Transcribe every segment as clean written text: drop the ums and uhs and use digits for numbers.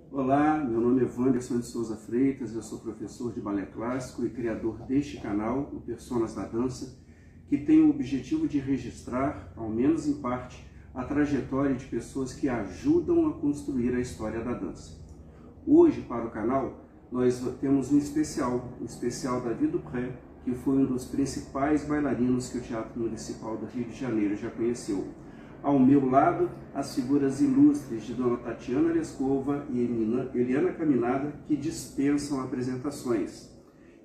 Olá, meu nome é Wanderson de Souza Freitas, eu sou professor de balé clássico e criador deste canal, o Personas da Dança, que tem o objetivo de registrar, ao menos em parte, a trajetória de pessoas que ajudam a construir a história da dança. Hoje, para o canal, nós temos um especial Davi Dupré, que foi um dos principais bailarinos que o Teatro Municipal do Rio de Janeiro já conheceu. Ao meu lado, as figuras ilustres de Dona Tatiana Lescova e Eliana Caminada, que dispensam apresentações.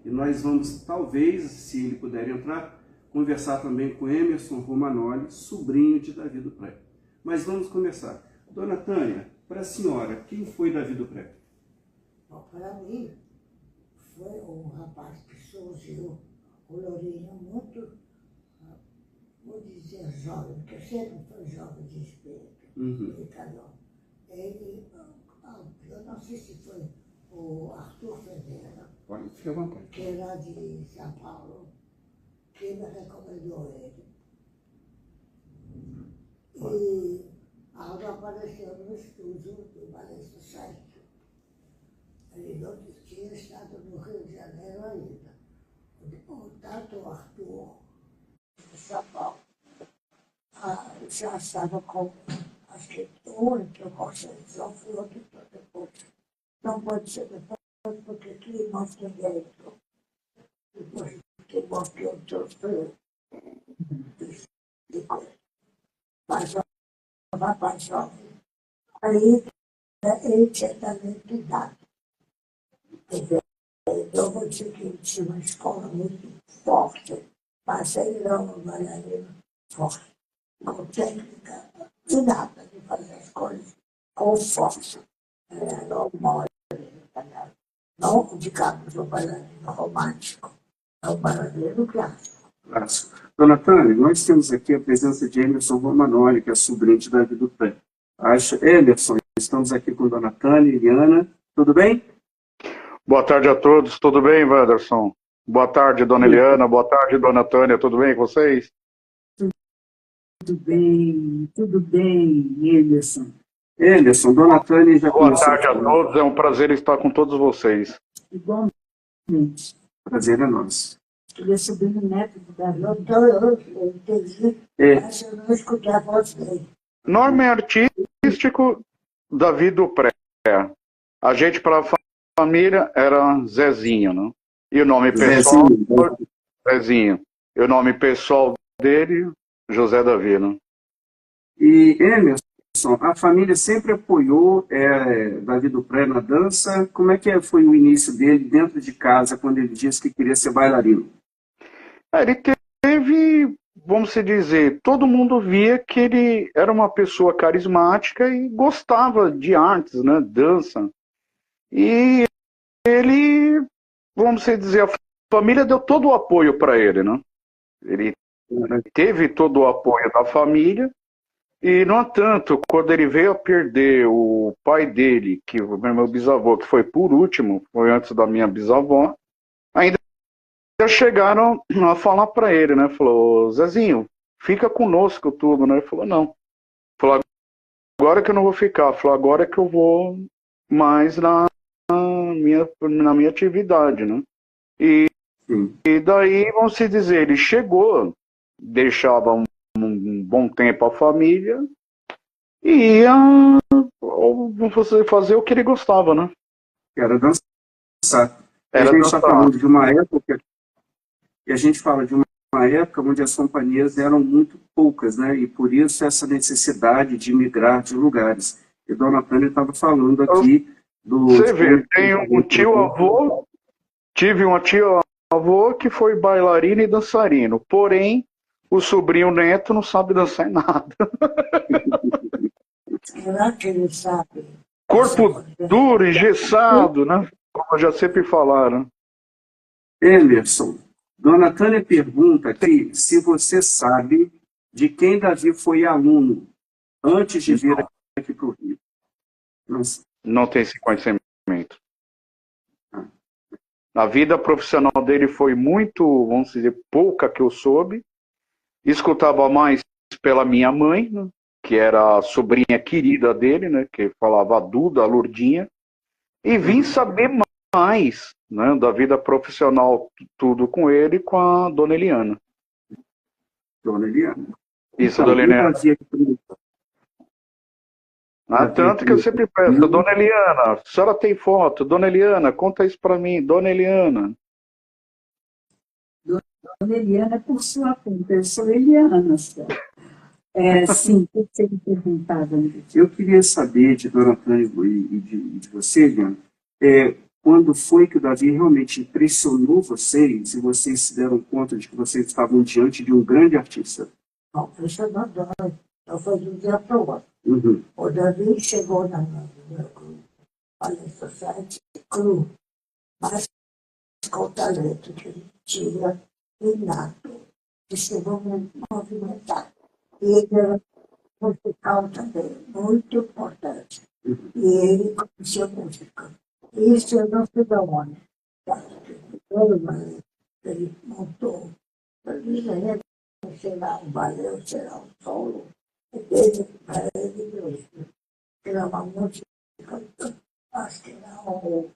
E nós vamos, talvez, se ele puder entrar, conversar também com Emerson Romanoli, sobrinho de Davi Dupré. Mas vamos começar. Dona Tânia, para a senhora, quem foi Davi Dupré? Bom, para mim, foi um rapaz que surgiu, colorinho, muito, vou dizer, jovem, porque sempre foi jovem de espírito, de calor. Ele, eu não sei se foi o Arthur Ferreira, que era de São Paulo, que me recomendou ele. E Aldo apareceu no estúdio do Balé Sucesso. Ele não tinha estado no Rio de Janeiro ainda. Tanto o Arthur, de São Paulo, já estava com, acho que o único consenso foi outro depois. Não pode ser depois, porque aqui mostra dentro. Depois que mostra outros de coisa. Mas o rapaz jovem, aí ele tinha talento idade. Eu vou dizer que ele tinha uma escola muito forte, mas ele era um bailarino forte, com técnica e nada de fazer as coisas com força. Ele era um mole, não, digamos, um bailarino romântico, é um bailarino clássico. Dona Tânia, nós temos aqui a presença de Emerson Romanoli, que é sobrinho de Davi Dupré. Emerson, estamos aqui com Dona Tânia e Eliana. Tudo bem? Boa tarde a todos, tudo bem, Wanderson? Boa tarde, Dona Eliana, boa tarde, Dona Tânia, tudo bem com vocês? Tudo bem, Emerson. Emerson, Dona Tânia já boa tarde a todos, é um prazer estar com todos vocês. Igualmente. Prazer é nosso. Ele é sobrinho neto do Davi. Eu entendi, mas eu não escutei a voz dele. Nome artístico, Davi Dupré. A gente, para a família, era Zezinho, né? E o nome pessoal, Zezinho. E o nome pessoal dele, José Davi, né? E Emerson, a família sempre apoiou Davi Dupré na dança. Como é que foi o início dele dentro de casa, quando ele disse que queria ser bailarino? Ele teve, vamos dizer, todo mundo via que ele era uma pessoa carismática e gostava de artes, né? Dança. E ele, vamos dizer, a família deu todo o apoio para ele, né? Ele teve todo o apoio da família. E, no entanto, quando ele veio a perder o pai dele, que o meu bisavô, que foi por último, foi antes da minha bisavó, ainda chegaram a falar para ele, né? Falou, Zezinho, fica conosco tudo, né? Ele falou, não. Falou, agora que eu não vou ficar. Falou, agora que eu vou mais na minha atividade, né? E daí, vamos dizer, ele chegou, deixava um bom tempo a família e ia fazer o que ele gostava, né? Era dançar. A gente está falando de uma época, e a gente fala de uma época onde as companhias eram muito poucas, né? E por isso essa necessidade de migrar de lugares. E Dona Tânia estava falando aqui do... Você vê, tem um tio-avô, tive uma tia-avô que foi bailarina e dançarino, porém o sobrinho neto não sabe dançar em nada. Será que ele sabe? Corpo duro, engessado, né? Como já sempre falaram. Emerson, Dona Tânia pergunta aqui se você sabe de quem Davi foi aluno antes de vir aqui para o Rio. Não tem esse conhecimento. A vida profissional dele foi muito, vamos dizer, pouca que eu soube. Escutava mais pela minha mãe, né, que era a sobrinha querida dele, né, que falava a Duda, a Lourdinha, E vim saber mais, né, da vida profissional, tudo com ele, com a Dona Eliana. Dona Eliana. Isso, Então, Dona o Eliana. Davi aqui, Tanto que eu sempre peço, Dona Eliana, a senhora tem foto? Dona Eliana, conta isso para mim, Dona Eliana. Dona Eliana, por sua conta, eu sou Eliana, só. Sim, o que você me perguntava? Eu queria saber de Dona Antônio e de você, Eliana, quando foi que o Davi realmente impressionou vocês e vocês se deram conta de que vocês estavam diante de um grande artista? Bom, isso não dói. Então foi de um dia para o outro. Uhum. O Davi chegou no meu grupo, Ballet Society, cru, mas com o talento que ele tinha, inato, que se movimentar. E ele era musical também, muito importante. E ele conhecia música. Isso eu não sei de onde. Ele montou, ele sei lá, um balé, sei lá, um solo, e dele para ele mesmo. Era uma música, acho que era um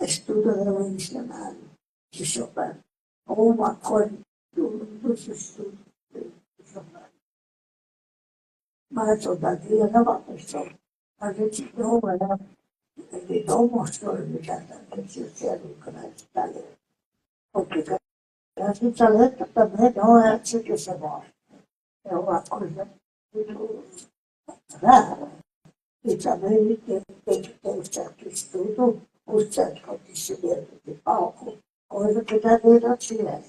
estudo revolucionário de Chopin, ou uma coisa dos estudos de Chopin. Mas o Davi era uma pessoa. A gente não era, ele não mostrou imediatamente o ser um grande talento. Porque grande talento também não é assim que se mostra. É uma coisa muito rara. E também tem que ter um certo estudo, um certo conhecimento de palco, coisa que Davi não tinha.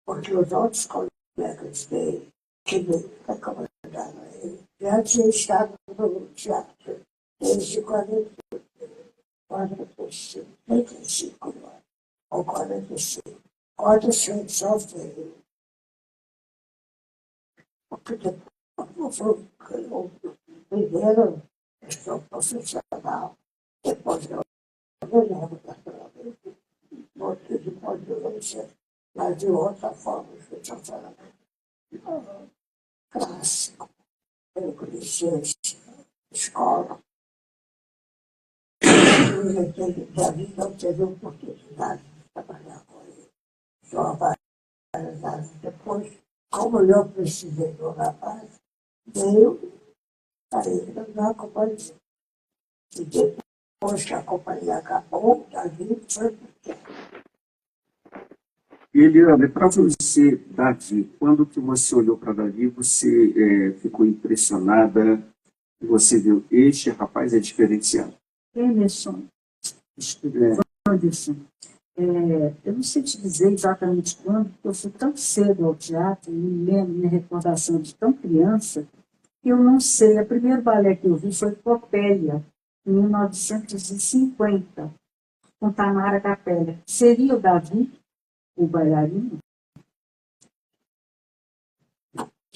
Porque os outros colegas dele, que me recomendaram ele, já tinham estado no teatro desde 45, 35 anos, ou 45, quando se só veio. Porque depois eu primeiro eu sou profissional, depois eu me lembro naturalmente, muito de modulância, mas de outra forma, eu estou falando clássico. Eu conheci escola, Davi não teve oportunidade de trabalhar com ele. Só vários anos depois, como eu precisei do rapaz, veio para ele na companhia. E depois que a companhia acabou, o Davi foi porque Eliana, para você, Davi, quando que você olhou para Davi, você ficou impressionada e você viu, este rapaz é diferenciado? Emerson, Anderson, eu não sei te dizer exatamente quando, porque eu fui tão cedo ao teatro, me lembro, minha recordação de tão criança, que eu não sei. O primeiro balé que eu vi foi Copélia, em 1950, com Tamara Capelli. Seria o Davi, o bailarino?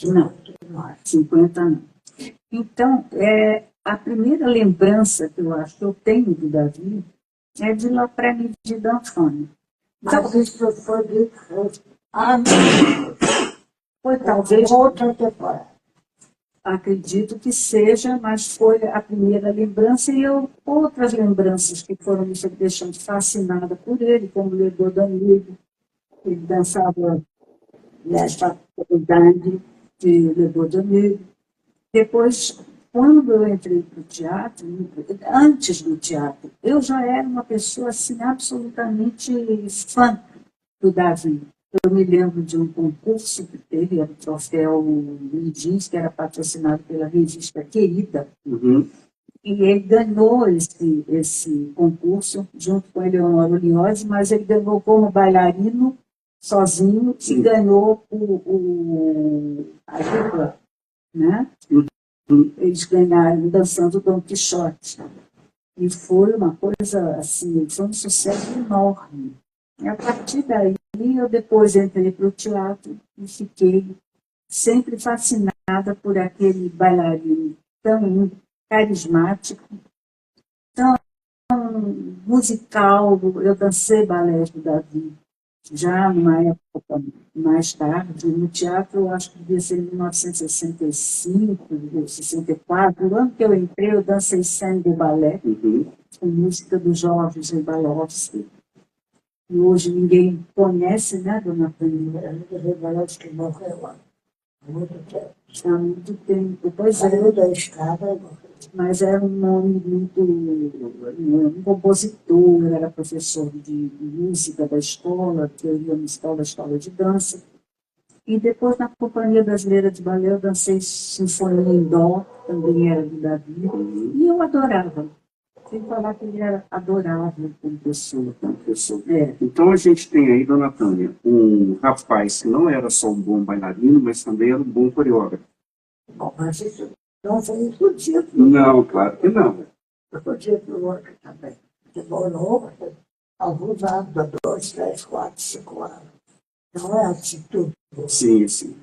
Não, 50 não. Então, a primeira lembrança que eu acho que eu tenho do Davi é de La Pré-Midi d'Antoine. mas isso foi de Foi talvez, outra temporada. acredito que seja, mas foi a primeira lembrança e outras lembranças que foram me deixando fascinada por ele, como Le Beau d'Amigo. Ele dançava nessa idade de Le Beau d'Amigo. Depois, quando eu entrei para o teatro, antes do teatro, eu já era uma pessoa assim, absolutamente fã do Davi. Eu me lembro de um concurso que teve, era o troféu Luiz, que era patrocinado pela revista Querida, e ele ganhou esse concurso junto com a Eleonora Oliose, mas ele ganhou como bailarino sozinho. Sim. E ganhou a dupla, né? Eles ganharam dançando Dom Quixote. E foi uma coisa assim, foi um sucesso enorme. E a partir daí, eu depois entrei para o teatro e fiquei sempre fascinada por aquele bailarino tão carismático, tão musical. Eu dancei balé do Davi Já numa época mais tarde, no teatro, eu acho que devia ser em 1965, 64, o ano que eu entrei, eu dancei Scène de Ballet, com música do Jorge Zebalowski. E hoje ninguém conhece, né, Dona Tânia? Zebalowski morreu há muito tempo. Há muito tempo. Pois Saiu da escada e morreu. mas era um nome muito, um compositor, era professor de música da escola, teoria musical da escola de dança. E depois, na Companhia Brasileira de Ballet, eu dancei Sinfonia em Dó, também era do Davi, e eu adorava. Sem falar que ele era adorável como pessoa. É. Então a gente tem aí, Dona Tânia, um rapaz que não era só um bom bailarino, mas também era um bom coreógrafo. Bom, mas isso não foi explodido. Não, claro que não. Explodido o outro também. Demorou alguns anos, 2, 3, 4, 5 anos. Não é assim tudo. Sim, sim.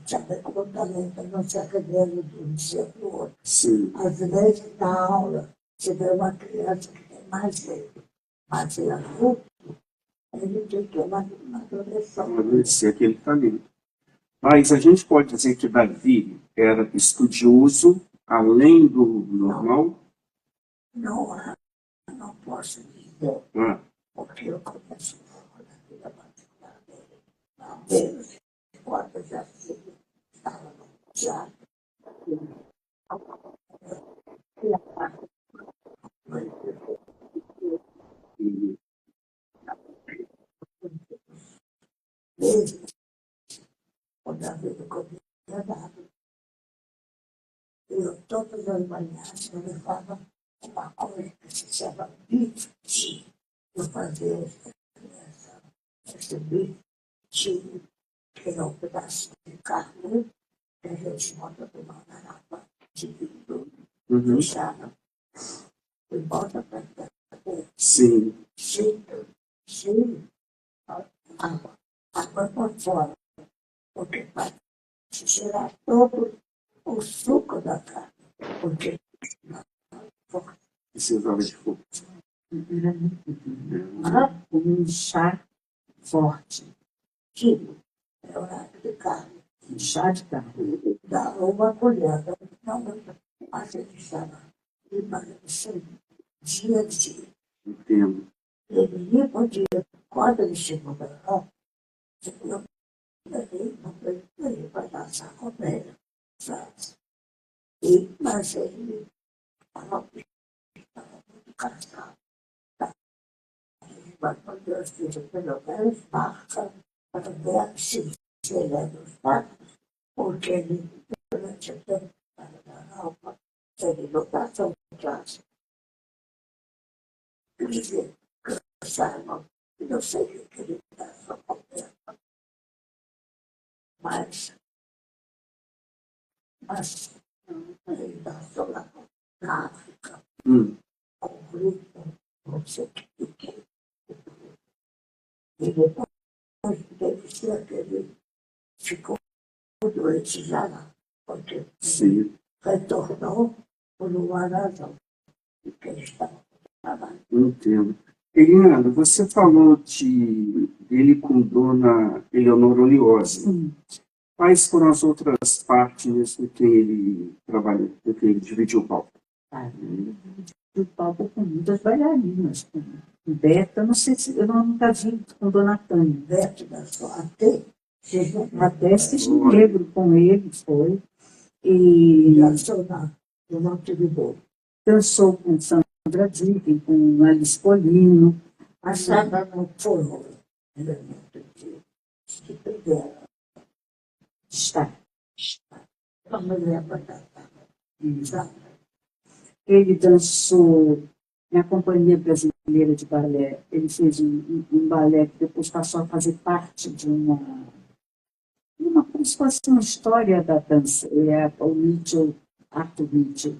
Saber como talento não se acadêmico de um dia para o outro. Sim. Às vezes, na aula, você vê uma criança que tem mais jeito, mais adulto, ele tem que ter uma adolescência. Agradecer aquele talento. Mas a gente pode dizer que Davi era estudioso, além do normal? Não posso dizer, porque eu conheço a vida particular dele. Ao menos, quando eu já estava no teatro, mesmo quando a vida começou dado, eu todas as manhãs eu levava uma coisa que se chama bife. Eu fazia esse bife, que é um pedaço de carne que a gente bota numa garrafa de vidro fechada e bota para dentro. Sim. Sim, água por fora, porque vai tirar todo o suco da carne, porque Precisava de fogo. Era muito um chá forte. tipo, é horário de carne. Um chá de carne. Dá uma colher, não muito, mas ele chama de dia a dia. Entendo. Ele ia por dia, quando ele chegou para lá, eu levei para dançar com ele, sabe? Mas ele estava muito cansado. Mas quando eu fiz pelo menos marca para ver se ele é dos fatos, porque ele, durante o tempo da Europa, ele não está tão classe. Quer dizer, cansaram, não sei o que ele está só contendo. Mas ele dançou lá na África, com um grupo, não sei o que. E depois deve ser que ele ficou doente já lá, porque retornou por uma razão, porque ele estava trabalhando. Entendo. Eliana, você falou dele com Dona Eleonora Oliosi. Quais foram as outras partes com quem ele trabalhou, com quem ele dividiu o palco? O palco com muitas bailarinas. Com Berta, não sei se eu nunca vi com Dona Tânia. Berta dançou até Cisne Negro com ele foi. E dançou no Monte de Boa. Dançou com Sandra Dicken, com Alice Polino. A Sandra não foi elemento de primeira. Está. Não me lembro da Sandra. Ele dançou na Companhia Brasileira de Ballet. Ele fez um balé que depois passou a fazer parte de uma como se fosse uma história da dança. O Mitchell, Arthur Mitchell,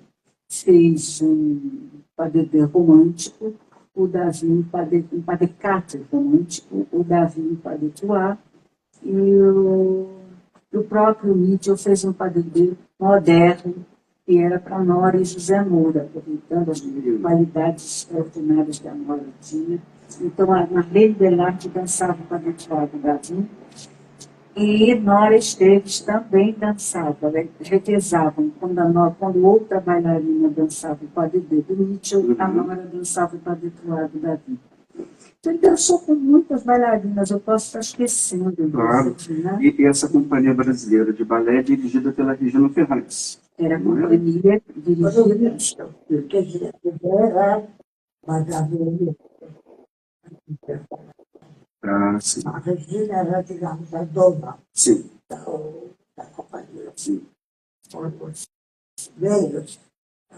fez um padedê romântico, o Davi um padecate romântico, o Davi um padetuá, e o próprio Mitchell fez um padedê moderno, que era para a Nora e José Moura, aproveitando as qualidades extraordinárias que a Nora tinha. Então, a Marlene Belarte dançava com a Eduardo Davi, e Nora Esteves também dançava, revezavam. Quando outra bailarina dançava com a Dedê do Mitchell, a Nora dançava com a Eduardo Davi. Então, ele dançou com muitas bailarinas, eu posso estar esquecendo. Claro. Né? E essa companhia brasileira de balé é dirigida pela Regina Ferraz. Era a companhia dirigida. Quer dizer, era Margarida. Sim. A Regina era, digamos, a dona Sim. da companhia. Sim. Quando os meios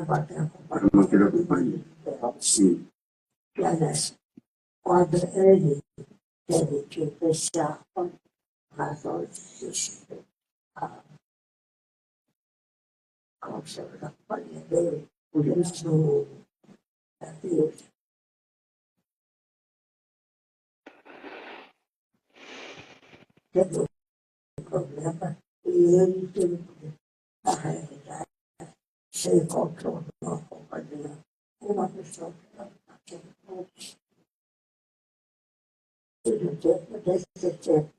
bater a companhia. Para manter a companhia. Sim. E, aliás, quando ele teve que fechar por razões a conselho da companhia dele, por isso do Deus. Teve um problema e ele teve que, na realidade, se encontrou numa companhia com uma pessoa que não tinha muitos. E no tempo desse tempo,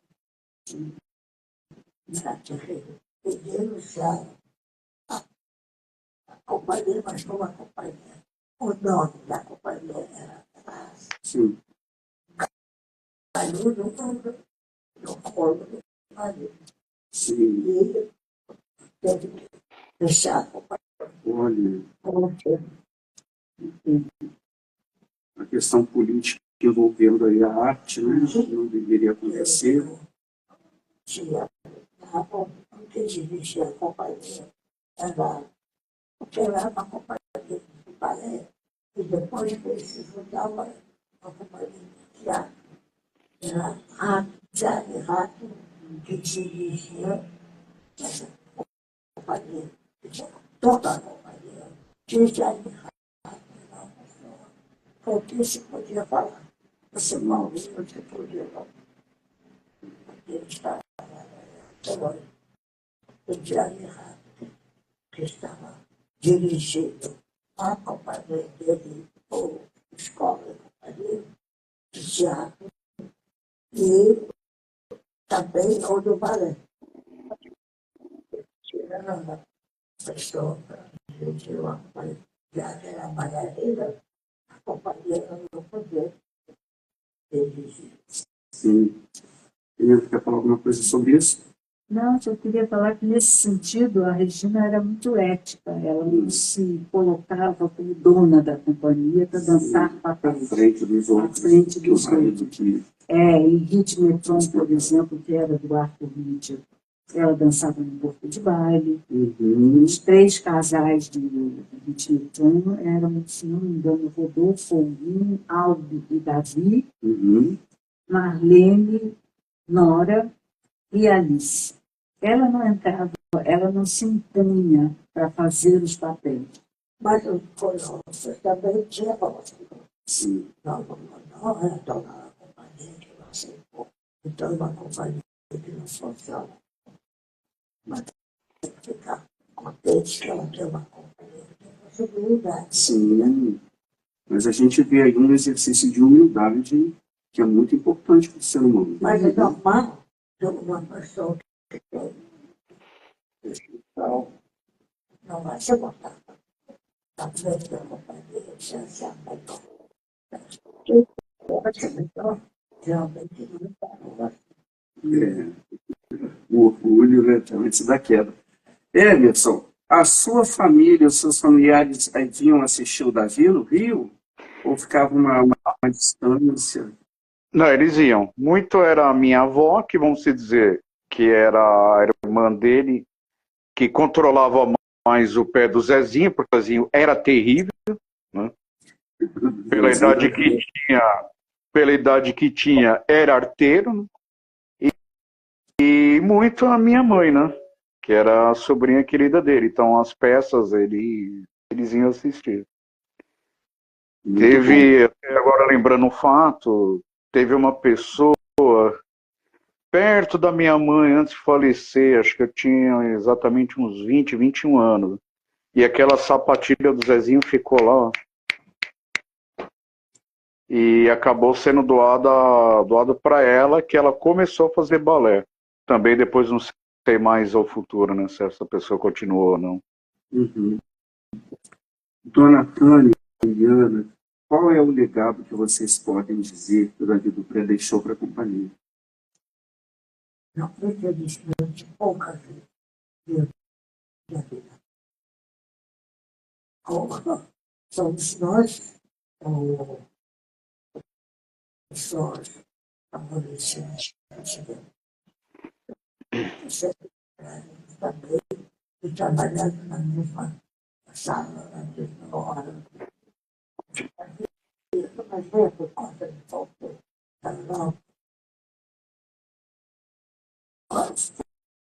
era terrível. E denunciaram a companhia, mas como a companhia, o nome da companhia era Brás. Sim. Caiu no colo do marido. Sim. E ele teve que fechar a companhia. Olha, Com o tempo. a questão política envolvendo aí a arte, né? Não deveria acontecer. Tinha o que dirigia a companhia era porque era uma companhia de balé e depois que ele se juntava a companhia de teatro. Era Jane Rato que dirigia essa companhia. Toda a companhia tinha Jane Rato. Porque se podia falar. Você Maurício, você podia falar. Ele estava o Jane Rato, que estava dirigindo a companhia dele, ou escola de companhia, de teatro, e também o do balé. Tirando a pessoa para dirigir uma companhia, já que era bailarina, a companhia não podia dirigir. Sim. Ele quer falar alguma coisa sobre isso? Não, eu queria falar que, nesse sentido, a Regina era muito ética. Ela não se colocava como dona da companhia para dançar papéis. À frente dos outros. À frente dos outros. em Ritmetron, por exemplo, que era do Arthur Mitchell, ela dançava no corpo de baile. Os 3 casais de Ritmetron eram, se não me engano, Rodolfo, Olguinho, Aldo e Davi, Marlene, Nora e Alice. Ela não entrava, ela não se impunha para fazer os papéis. Mas o Colossus também tinha voz. Sim. Não era toda a companhia que não aceitou. Então, uma companhia que não funciona. Mas tem que ficar contente que ela tem uma companhia que tem possibilidade. Sim. Mas a gente vê aí um exercício de humildade que é muito importante para o ser humano. Mas é normal de uma pessoa que tem então, não vai ser botada na frente da companhia sem ser melhor. Quem pode ser melhor, realmente não está. O orgulho, né, antes da queda. Emerson, a sua família, os seus familiares vinham assistir o Davi no Rio? Ou ficava uma distância? Não, eles iam. Muito era a minha avó, que vamos dizer, que era a irmã dele, que controlava mais o pé do Zezinho, porque o Zezinho era terrível, né? Pela idade que tinha, era arteiro, né? E muito a minha mãe, né? Que era a sobrinha querida dele. Então as peças eles iam assistir. Teve, agora lembrando um fato, teve uma pessoa perto da minha mãe antes de falecer, acho que eu tinha exatamente uns 20, 21 anos. E aquela sapatilha do Zezinho ficou lá, ó. E acabou sendo doado para ela, que ela começou a fazer balé. Também depois não sei mais ao futuro, né? Se essa pessoa continuou ou não. Uhum. Dona Tânia e Eliana, qual é o legado que vocês podem dizer que o Davi Dupré deixou para a companhia? Não, infelizmente, pouca gente viu da vida. Somos nós, pessoas aborrecidas, também, e trabalhando na mesma sala, na mesma hora. Mas foi por conta de falta da nova.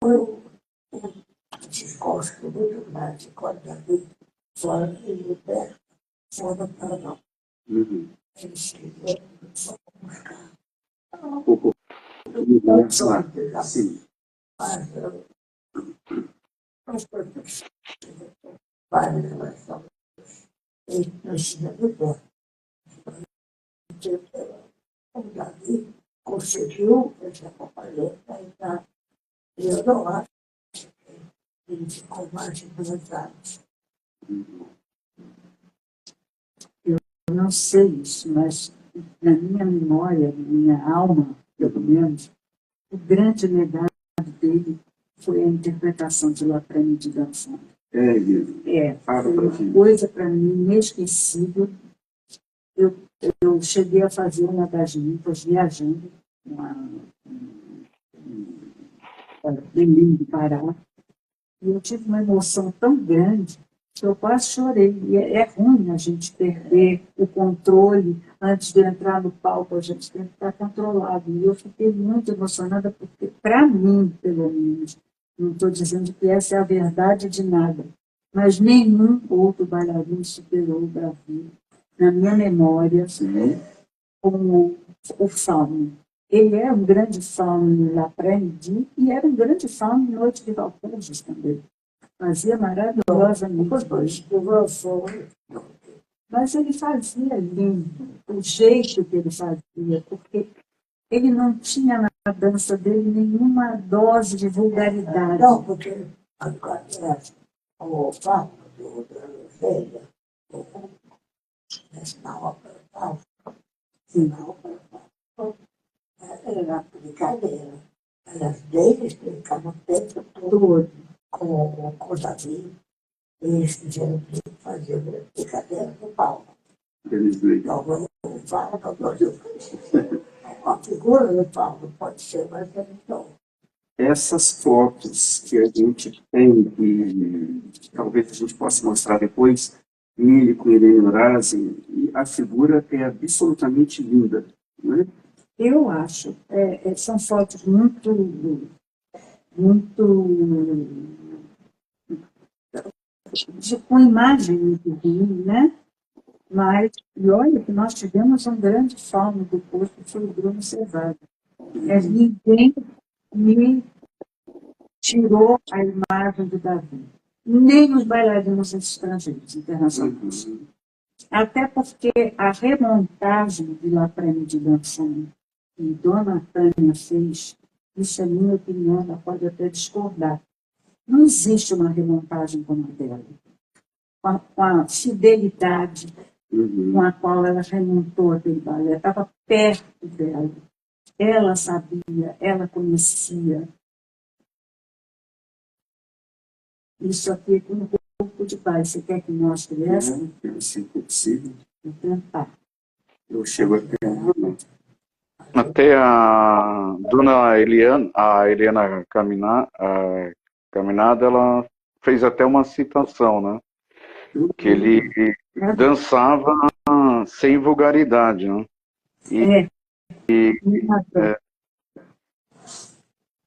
Foi um desgosto muito grande quando a vida fora de liberta, fora para nós. Eles quiseram só buscar. Sim. Mas nós podemos várias relações e precisa viver. O Davi conseguiu essa companhia entrar. E eu não acho que ele ficou mais de 2 anos. Eu não sei isso, mas na minha memória, na minha alma, pelo menos, o grande legado dele foi a interpretação de La Prairie de Dançando. Foi uma coisa para mim inesquecível. Eu cheguei a fazer uma das limpas viajando para Belém do Pará, e eu tive uma emoção tão grande que eu quase chorei. E é ruim a gente perder o controle antes de entrar no palco, a gente tem que estar controlado. E eu fiquei muito emocionada, porque, para mim, pelo menos, não estou dizendo que essa é a verdade de nada, mas nenhum outro bailarino superou o Davi, na minha memória, como o Fauno. Ele era um grande Fauno em La Prairie e era um grande Fauno em Noite de Valpurgis também. Fazia maravilhosamente. Mas ele fazia lindo, o jeito que ele fazia, porque ele não tinha na dança dele nenhuma dose de vulgaridade. Não, porque o fato do velho, na ópera era brincadeira. Elas dele explicavam o tempo todo com o Davi. Eles fizeram fazer brincadeira no palco. Então, o Paulo, a figura do Paulo pode ser, mas ele não. Essas fotos que a gente tem, que talvez a gente possa mostrar depois, ele com Irene Horazzi, e a figura é absolutamente linda, não é? Eu acho. São fotos muito com imagem muito ruim, né? Mas, e olha que nós tivemos um grande fauno depois, que foi o Bruno Cevada. Ninguém me tirou a imagem do Davi. Nem os bailarinos estrangeiros, internacionais. Até porque a remontagem de La Prairie de Dançando que Dona Tânia fez, isso é minha opinião, ela pode até discordar. Não existe uma remontagem como a dela. Com a fidelidade com a qual ela remontou aquele balé, estava perto dela. Ela sabia, ela conhecia. Isso aqui é com um pouco de paz. Você quer que mostre essa? Se for possível. Vou tentar. Eu chego até Até a dona Eliana, a Eliana Caminada, ela fez até uma citação, né? Que ele dançava sem vulgaridade, né?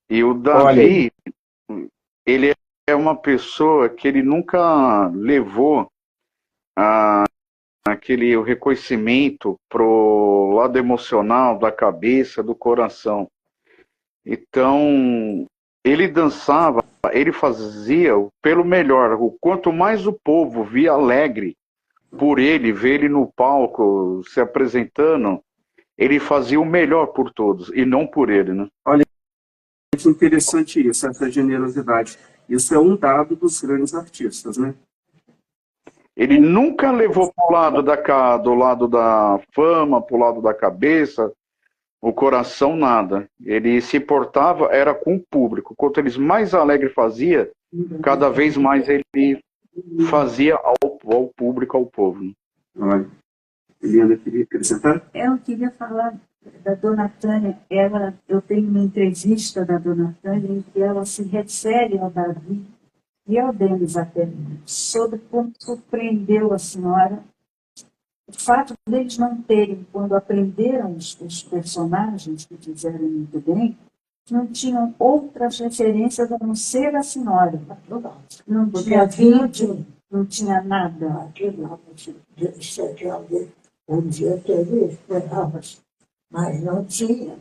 E o Davi, ele é uma pessoa que ele nunca levou o reconhecimento pro lado emocional da cabeça, do coração. Então, ele dançava, ele fazia pelo melhor. Quanto mais o povo via alegre por ele, ver ele no palco se apresentando, ele fazia o melhor por todos e não por ele, né? Olha, que interessante isso, essa generosidade. Isso é um dado dos grandes artistas, né? Ele nunca levou do lado da fama, pro lado da cabeça, o coração, nada. Ele se portava, era com o público. Quanto eles mais alegre fazia, cada vez mais ele fazia ao público, ao povo. Né? Olha, Eliana, queria acrescentar? Eu queria falar da Dona Tânia. Eu tenho uma entrevista da Dona Tânia em que ela se refere ao Davi e ao Denis até, sobre como surpreendeu a senhora o fato deles não terem, quando aprenderam os personagens, que fizeram muito bem, não tinham outras referências a não ser a senhora. Não tinha vídeo, não tinha nada. Aquilo que alguém um dia teve esperanças, mas não tinha.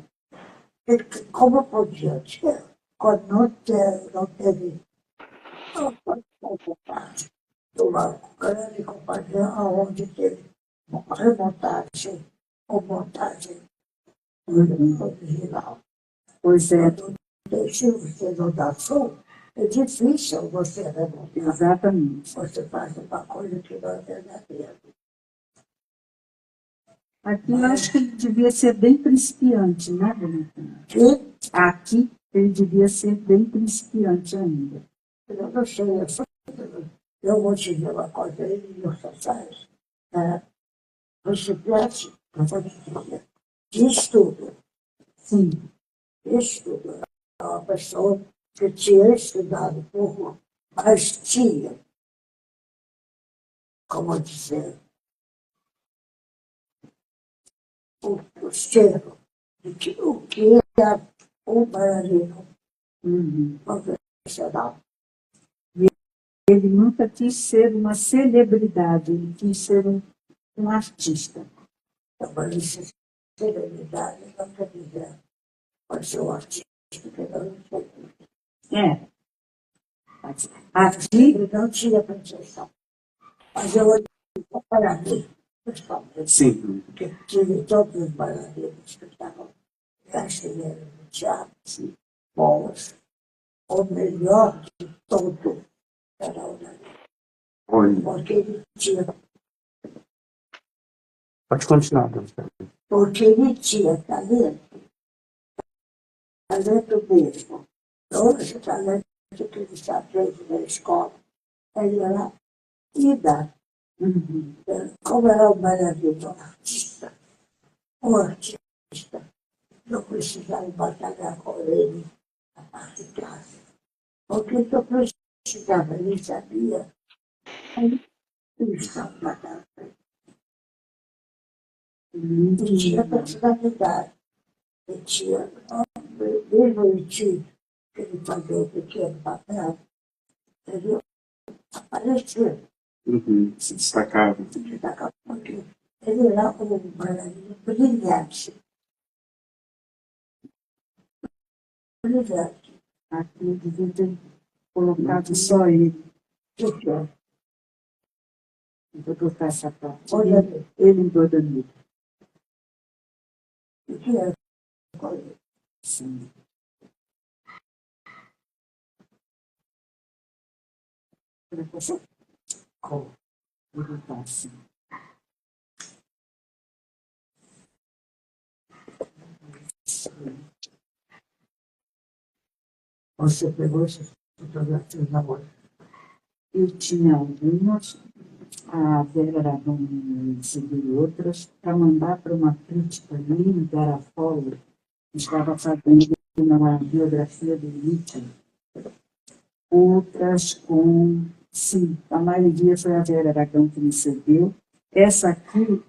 Como podia ter? Quando não teve uma grande companhia onde teve uma remontagem ou montagem original. Pois é, Se você não dá som, é difícil você remontar. exatamente. Você faz uma coisa que não é verdadeira. Aqui eu acho que ele devia ser bem principiante, né, Dona Tânia? Que Aqui ele devia ser bem principiante ainda. eu não sei, eu vou te dizer uma coisa aí, meus sociais. Principiante, eu vou te dizer, de estudo. Sim, Estudo. É uma pessoa que tinha estudado pouco, mas tinha, como dizer, o cheiro de que o que é o bailarino profissional. ele nunca quis ser uma celebridade, ele quis ser um artista. Mas isso, serenidade, não quer dizer, pode ser um artista que não sei. É. Mas Aqui, ele não tinha pretensão. Mas eu olhei para mim, principalmente, Sim. porque tive todos os bailarinos que estavam brasileiros no teatro, bons. O melhor de todo era o Davi. Olha, Porque ele tinha, pode continuar, Dona Tânia. porque ele tinha talento, talento mesmo. Hoje, o talento que ele se aprende na escola, ele era ida. Como era o bailarino, um artista, não precisava batalhar com ele a parte clássica. Porque eu precisava, ele sabia, ele estava batalhando. Ele tinha personalidade, ele tinha, mesmo ele tinha, que ele fazia um pequeno papel, ele aparecia, Se destacava. porque ele era um bailarino brilhante. Brilhante. aqui eu devia ter colocado só ele. Que é? Vou botar essa parte. Olha, Ele em toda a vida. o que é? Sim. Como? Vou botar assim. Você pegou essas fotografias na mão. Eu tinha algumas, a Vera Aragão me seguiu outras, para mandar para uma crítica ali em Garafolo, que estava fazendo uma biografia do Nietzsche. Outras com, sim, a maioria foi a Vera Aragão que me cedeu. Essa aqui,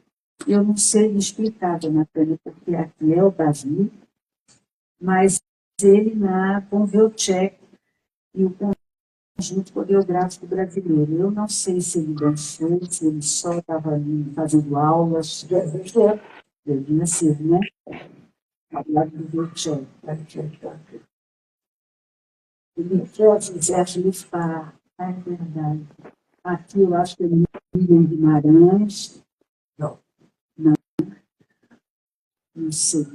eu não sei explicar, Dona Tânia, porque aqui é o Davi, mas ele na Convelchek e o conjunto coreográfico brasileiro. Eu não sei se ele dançou, se ele só estava ali fazendo aulas. Deve ser. Devia ser, né? Ao lado do Velchek. Ele fez o verso de Fá, é verdade. Aqui eu acho que ele Miriam Guimarães, não sei,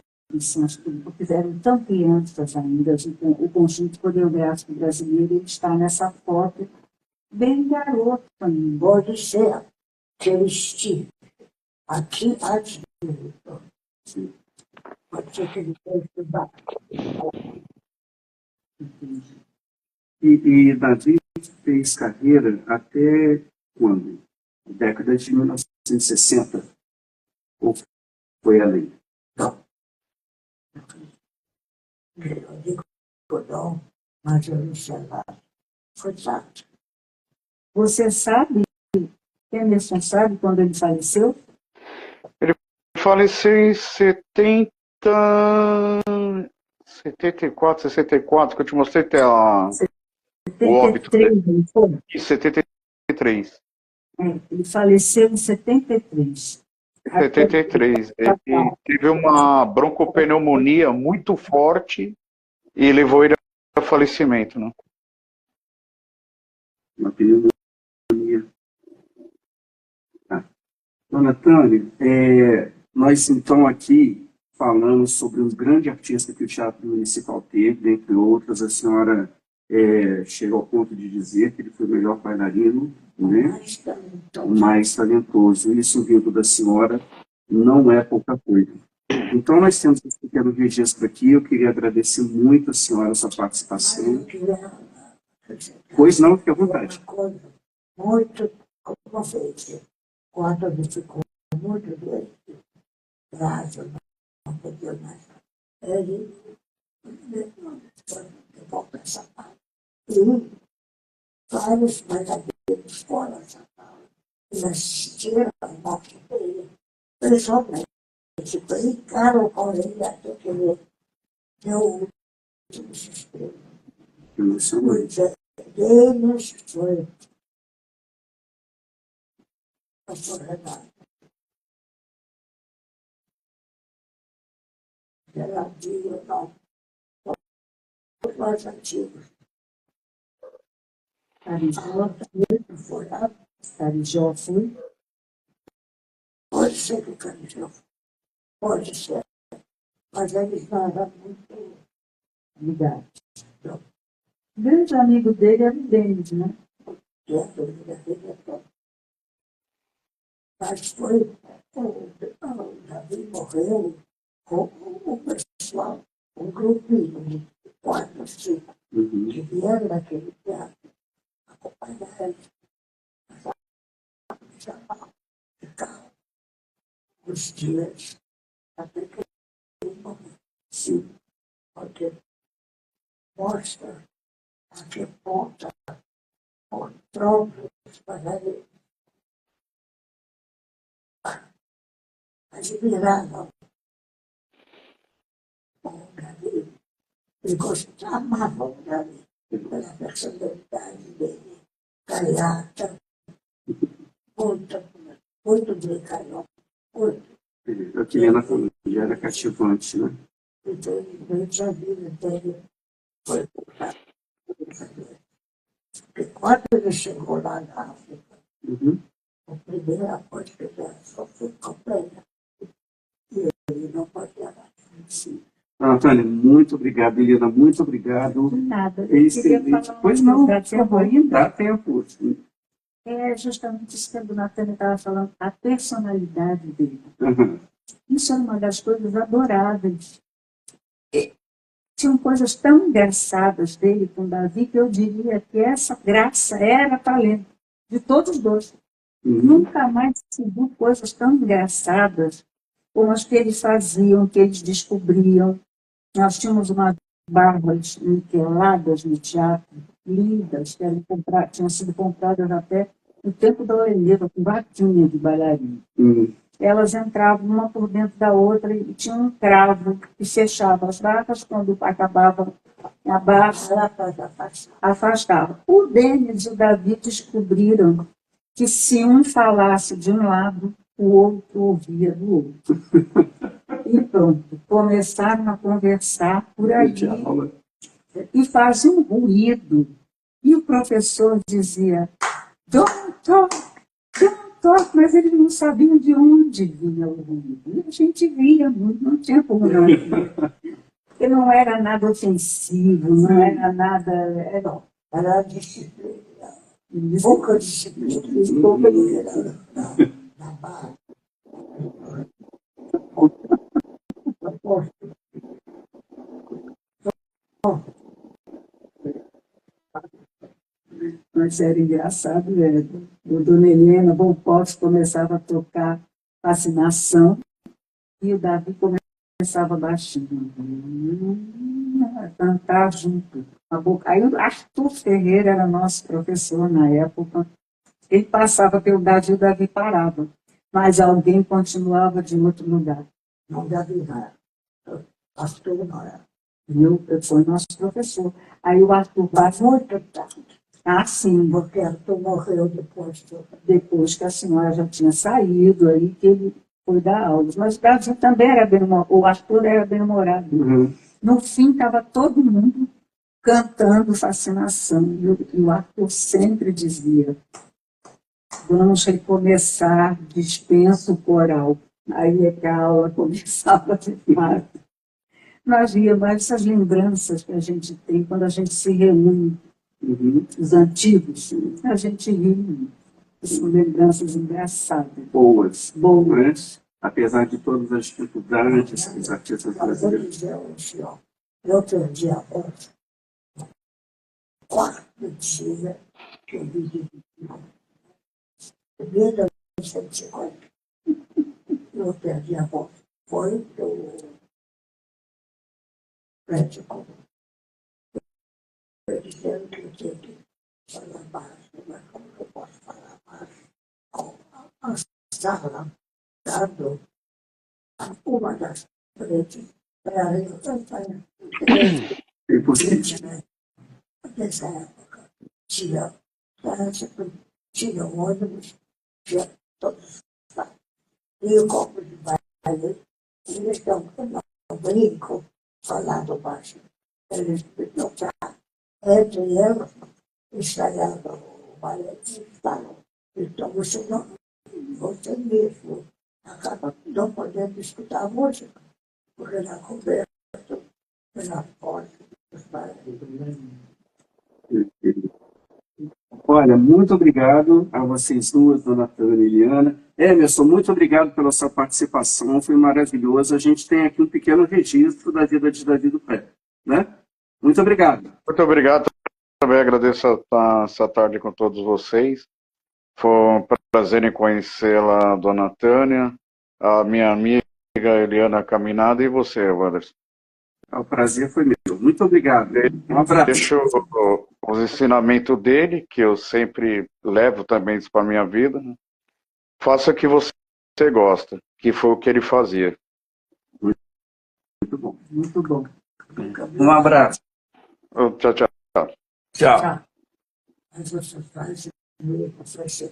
porque eram tão crianças ainda, o conjunto coreográfico brasileiro ele está nessa foto bem garoto ainda. Pode ser que ele estive aqui antes do Vitor. Pode ser que ele tenha estudado. E Davi fez carreira até quando? Década de 1960? Ou foi além? Não. Eu digo não, mas eu não sei lá. Foi chato. Você sabe, Emerson sabe quando ele faleceu? Ele faleceu em 74, 64, que eu te mostrei até o óbito dele. 73, não foi? Em 73. Ele faleceu em 73. 73. Ele teve uma broncopneumonia muito forte e levou ele ao falecimento, né? Uma pneumonia. Dona Tânia, nós então aqui falamos sobre um grande artista que o Teatro Municipal teve, dentre outras, a senhora chegou ao ponto de dizer que ele foi o melhor bailarino, né? O mais talentoso. Isso vindo da senhora não é pouca coisa. Então nós temos esse pequeno registro aqui, eu queria agradecer muito a senhora a sua participação. Pois não, fique à vontade. Uma coisa muito, como fez, quando ele ficou muito doente, prazo, não podia mais. Ele volta a São Paulo. E vários bailarines fora de São Paulo. E assistiram a morte dele. Pessoalmente, brincaram com ele até que ele deu o último suspiro. Deles foi pastor Renato. Geraldinho, não. Os mais antigos. Foi lá. Carijó foi. Pode ser que o Carijó pode ser. Mas eles não eram muito Ligados. O grande amigo dele era o Denis, né? dentro da vida toda. Mas foi, o Davi morreu com o pessoal, um grupinho de 4, 5, que vieram daquele teatro, acompanhar ele, ficar os dias, até que ele morreu. Sim, porque mostra a que ponto o tronco para ele admirava o Davi. Ele amava o Davi pela personalidade dele, carioca, muito brincalhão, muito. Eu queria na família, era cativante, né? Infelizmente, a vida dele foi cortada. Porque quando ele chegou lá na África, a primeira coisa que ele achou foi companhia. E ele não podia mais. Antônia, muito obrigado, Helena, muito obrigado. De nada. Excelente. Pois não, por favor, dá tempo. É justamente isso que a dona Tânia estava falando, a personalidade dele. Uhum. Isso é uma das coisas adoráveis. Tinham coisas tão engraçadas dele com Davi que eu diria que essa graça era talento de todos os dois. Nunca mais se viu coisas tão engraçadas como as que eles faziam, que eles descobriam. Nós tínhamos umas barbas niqueladas no teatro, lindas, que tinham sido compradas até no tempo da Oreneta, com vaquinha de bailarina. Elas entravam uma por dentro da outra e tinha um cravo que fechava as barras quando acabava a barra, afastava. O Denis e o Davi descobriram que se um falasse de um lado, o outro ouvia do outro. E pronto, começaram a conversar por aí. e fazia um ruído. E o professor dizia, don't talk, mas eles não sabiam de onde vinha o ruído. E a gente via, não tinha como não ver. Porque não era nada ofensivo, não era nada... Era disciplina. Pouca disciplina. Pouca disciplina na barra. Mas era engraçado, né? O Dona Helena Bonpox começava a tocar Fascinação e o Davi começava baixinho a cantar junto. Aí o Arthur Ferreira era nosso professor na época. Ele passava pelo Davi e o Davi parava. Mas alguém continuava de outro lugar. Não Davi não era. Pastor não era. Foi nosso professor. Aí o Arthur Mas muito tarde. Ah, sim. Porque Arthur morreu Depois que a senhora já tinha saído, aí que ele foi dar aulas. Mas o Davi também era bem-humorado, o Arthur era bem-humorado. Uhum. No fim, estava todo mundo cantando Fascinação. E o Arthur sempre dizia, vamos recomeçar, dispensa o coral. Aí é que a aula começava de fato. Nós víamos essas lembranças que a gente tem quando a gente se reúne. Uhum. Os antigos, a gente ri, são lembranças engraçadas. Boas. Boas. Né? Apesar de todas as dificuldades que os artistas brasileiros... Eu perdi a conta. Quarto dia que eu vi de 1950. Eu perdi a conta. Foi do médico. Eu dizendo que eu tinha que falar baixo, mas como eu posso falar baixo? A sala, dado uma das paredes, para eu cantar. É impossível. Nessa época, tinha ônibus, tinha todos. E o copo de baile, eles estão no brinco, falando baixo. Eles pediam para entre eles, ensaiando o balé e falam. Então você mesmo acaba não podendo escutar a música, porque ela coberta pela porta dos bailes. Olha, muito obrigado a vocês duas, dona Tânia e Eliana. Emerson, muito obrigado pela sua participação, foi maravilhoso. A gente tem aqui um pequeno registro da vida de Davi do Pré, né? Muito obrigado. Muito obrigado. Também agradeço estar essa tarde com todos vocês. Foi um prazer em conhecê-la, dona Tânia, a minha amiga Eliana Caminada e você, Wanderson. O prazer foi meu. Muito obrigado. Um abraço. Deixo os ensinamentos dele, que eu sempre levo também isso para a minha vida. Faça o que você gosta, que foi o que ele fazia. Muito bom. Muito bom. Um abraço. Tchau, tchau. Tchau. Mas você faz, você